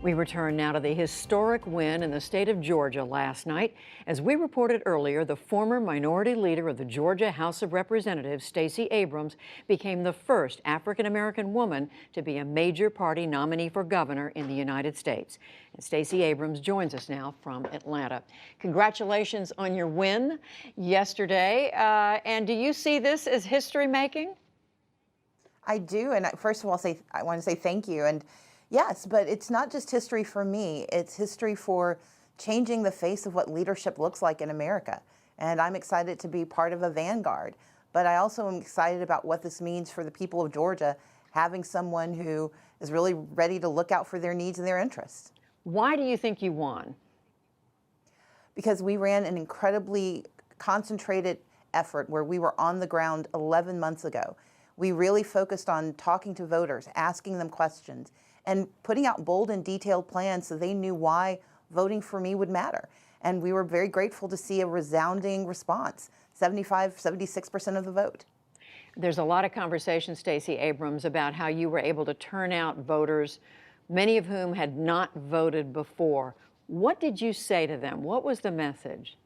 We return now to the historic win in the state of Georgia last night. As we reported earlier, the former minority leader of the Georgia House of Representatives, Stacey Abrams, became the first African-American woman to be a major party nominee for governor in the United States. And Stacey Abrams joins us now from Atlanta. Congratulations on your win yesterday. And do you see this as history-making? I do, and first of all, I want to say thank you. And yes, but it's not just history for me, it's history for changing the face of what leadership looks like in America. And I'm excited to be part of a vanguard, but I also am excited about what this means for the people of Georgia, having someone who is really ready to look out for their needs and their interests. Why do you think you won? Because we ran an incredibly concentrated effort where we were on the ground 11 months ago. We really focused on talking to voters, asking them questions, and putting out bold and detailed plans so they knew why voting for me would matter. And we were very grateful to see a resounding response, 76% of the vote. There's a lot of conversation, Stacey Abrams, about how you were able to turn out voters, many of whom had not voted before. What did you say to them? What was the message?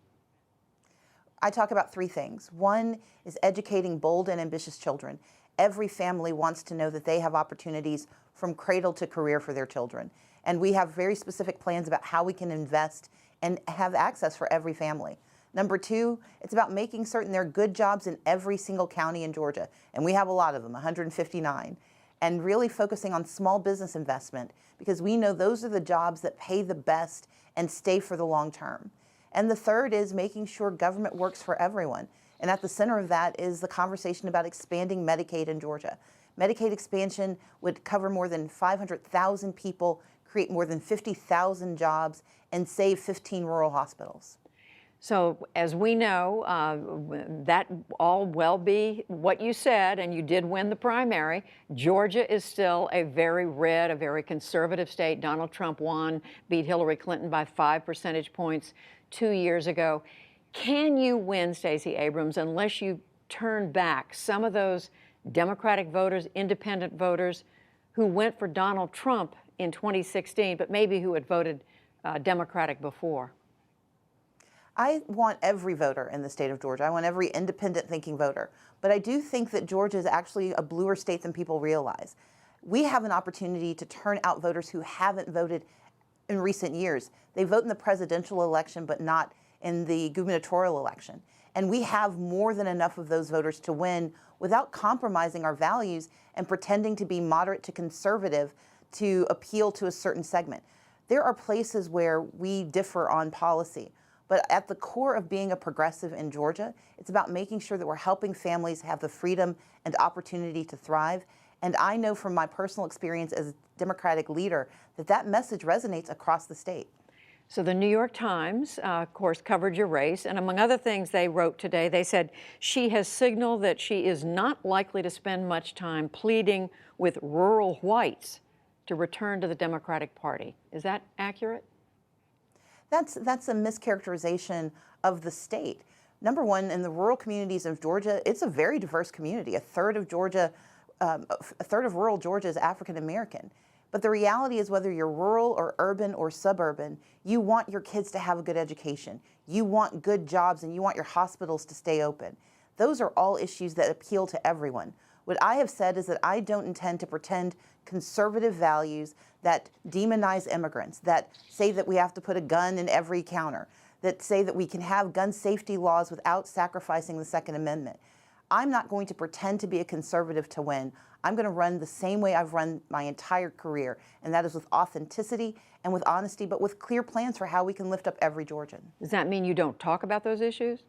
I talk about three things. One is educating bold and ambitious children. Every family wants to know that they have opportunities from cradle to career for their children. And we have very specific plans about how we can invest and have access for every family. Number two, it's about making certain there are good jobs in every single county in Georgia. And we have a lot of them, 159. And really focusing on small business investment because we know those are the jobs that pay the best and stay for the long term. And the third is making sure government works for everyone. And at the center of that is the conversation about expanding Medicaid in Georgia. Medicaid expansion would cover more than 500,000 people, create more than 50,000 jobs, and save 15 rural hospitals. So as we know, that all well be what you said, and you did win the primary. Georgia is still a very red, a very conservative state. Donald Trump won, beat Hillary Clinton by 5 percentage points 2 years ago. Can you win, Stacey Abrams, unless you turn back some of those Democratic voters, independent voters who went for Donald Trump in 2016, but maybe who had voted Democratic before? I want every voter in the state of Georgia. I want every independent thinking voter. But I do think that Georgia is actually a bluer state than people realize. We have an opportunity to turn out voters who haven't voted in recent years. They vote in the presidential election, but not in the gubernatorial election. And we have more than enough of those voters to win without compromising our values and pretending to be moderate to conservative to appeal to a certain segment. There are places where we differ on policy, but at the core of being a progressive in Georgia, it's about making sure that we're helping families have the freedom and opportunity to thrive. And I know from my personal experience as a Democratic leader that that message resonates across the state. So the New York Times, of course, covered your race, and among other things they wrote today, they said she has signaled that she is not likely to spend much time pleading with rural whites to return to the Democratic Party. Is that accurate? That's a mischaracterization of the state. Number one, in the rural communities of Georgia, it's a very diverse community. A third of rural Georgia is African American. But the reality is whether you're rural or urban or suburban, you want your kids to have a good education. You want good jobs and you want your hospitals to stay open. Those are all issues that appeal to everyone. What I have said is that I don't intend to pretend conservative values that demonize immigrants, that say that we have to put a gun in every counter, that say that we can have gun safety laws without sacrificing the Second Amendment. I'm not going to pretend to be a conservative to win. I'm going to run the same way I've run my entire career, and that is with authenticity and with honesty, but with clear plans for how we can lift up every Georgian. Does that mean you don't talk about those issues?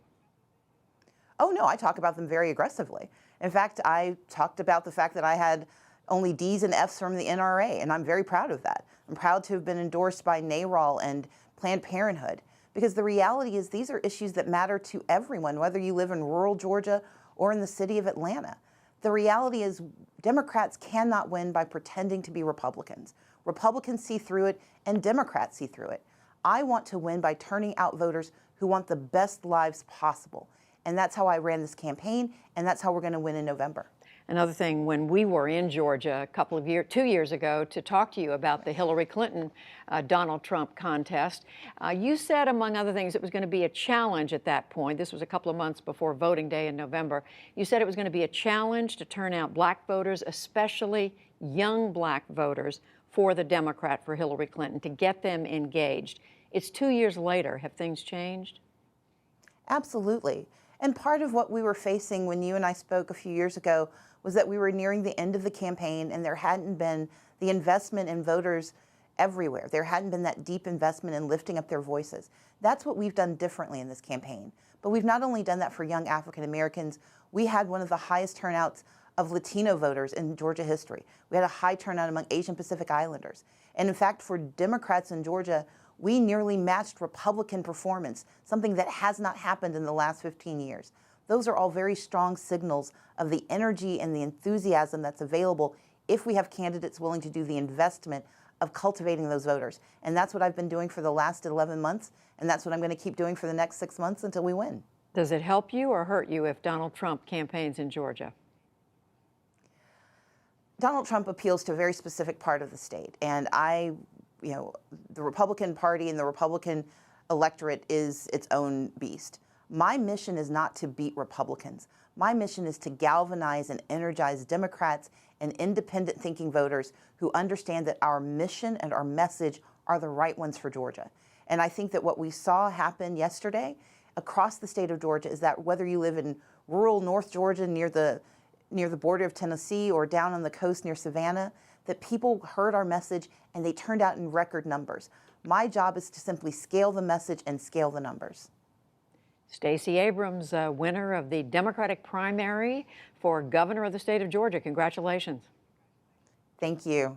Oh, no, I talk about them very aggressively. In fact, I talked about the fact that I had only D's and F's from the NRA, and I'm very proud of that. I'm proud to have been endorsed by NARAL and Planned Parenthood, because the reality is these are issues that matter to everyone, whether you live in rural Georgia or in the city of Atlanta. The reality is Democrats cannot win by pretending to be Republicans. Republicans see through it and Democrats see through it. I want to win by turning out voters who want the best lives possible. And that's how I ran this campaign, and that's how we're going to win in November. Another thing, when we were in Georgia a couple of 2 years ago to talk to you about the Hillary Clinton Donald Trump contest, you said, among other things, it was going to be a challenge at that point. This was a couple of months before voting day in November. You said it was going to be a challenge to turn out black voters, especially young black voters, for the Democrat, for Hillary Clinton, to get them engaged. It's 2 years later. Have things changed? Absolutely. And part of what we were facing when you and I spoke a few years ago was that we were nearing the end of the campaign and there hadn't been the investment in voters everywhere. There hadn't been that deep investment in lifting up their voices. That's what we've done differently in this campaign. But we've not only done that for young African Americans, we had one of the highest turnouts of Latino voters in Georgia history. We had a high turnout among Asian Pacific Islanders. And in fact, for Democrats in Georgia, we nearly matched Republican performance, something that has not happened in the last 15 years. Those are all very strong signals of the energy and the enthusiasm that's available if we have candidates willing to do the investment of cultivating those voters. And that's what I've been doing for the last 11 months, and that's what I'm going to keep doing for the next 6 months until we win. Does it help you or hurt you if Donald Trump campaigns in Georgia? Donald Trump appeals to a very specific part of the state, and the Republican Party and the Republican electorate is its own beast. My mission is not to beat Republicans. My mission is to galvanize and energize Democrats and independent thinking voters who understand that our mission and our message are the right ones for Georgia. And I think that what we saw happen yesterday across the state of Georgia is that whether you live in rural North Georgia near the border of Tennessee or down on the coast near Savannah, that people heard our message and they turned out in record numbers. My job is to simply scale the message and scale the numbers. Stacey Abrams, winner of the Democratic primary for governor of the state of Georgia. Congratulations. Thank you.